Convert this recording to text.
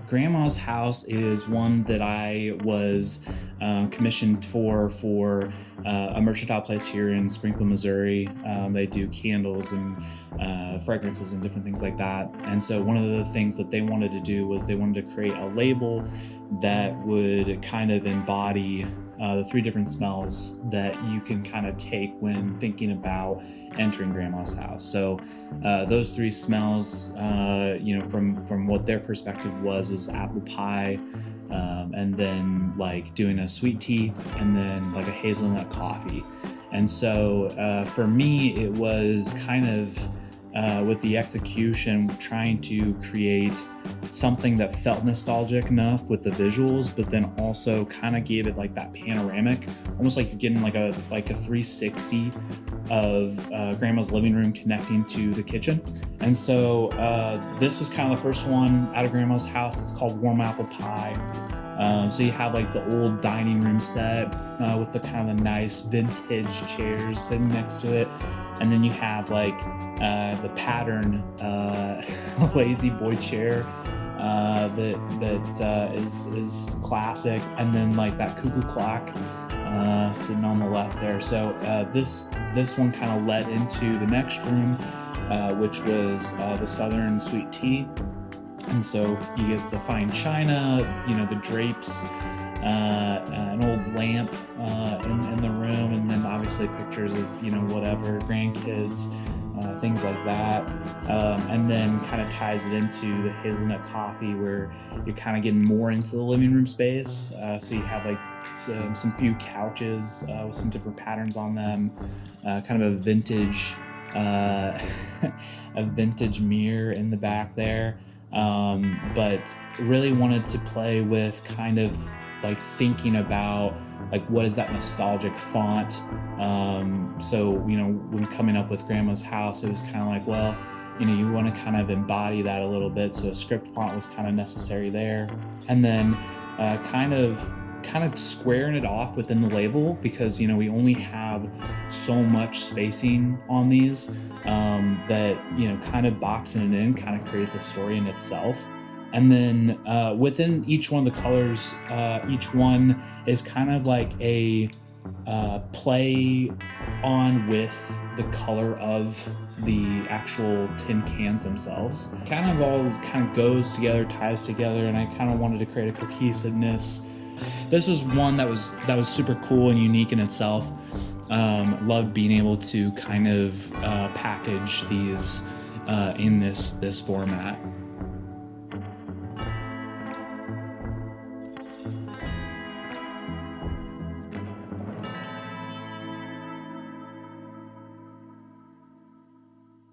Grandma's house is one that I was commissioned for a mercantile place here in Springfield, Missouri. They do candles and fragrances and different things like that. And so one of the things that they wanted to do was they wanted to create a label that would kind of embody the three different smells that you can kind of take when thinking about entering Grandma's house. So those three smells, from what their perspective was apple pie, and then like doing a sweet tea, and then like a hazelnut coffee. And so for me, it was kind of with the execution, trying to create something that felt nostalgic enough with the visuals, but then also kind of gave it like that panoramic, almost like you're getting like a 360 of Grandma's living room connecting to the kitchen. And so this was kind of the first one out of Grandma's house. It's called Warm Apple Pie. So you have like the old dining room set with the kind of the nice vintage chairs sitting next to it. And then you have like the pattern lazy boy chair that is classic, and then like that cuckoo clock sitting on the left there. So this one kind of led into the next room, which was the Southern sweet tea. And so you get the fine china, the drapes, an old lamp in the room, and then obviously pictures of whatever grandkids, things like that, and then kind of ties it into the hazelnut coffee, where you're kind of getting more into the living room space. So you have like some few couches with some different patterns on them, kind of a vintage a vintage mirror in the back there. But really wanted to play with kind of like thinking about like what is that nostalgic font. So when coming up with Grandma's house, it was kind of like, well, you want to kind of embody that a little bit. So a script font was kind of necessary there. And then kind of squaring it off within the label, because we only have so much spacing on these, that kind of boxing it in kind of creates a story in itself. And then within each one of the colors, each one is kind of like a play on with the color of the actual tin cans themselves. Kind of all kind of goes together, ties together, and I kind of wanted to create a cohesiveness. This was one that was super cool and unique in itself. Loved being able to kind of package these in this format.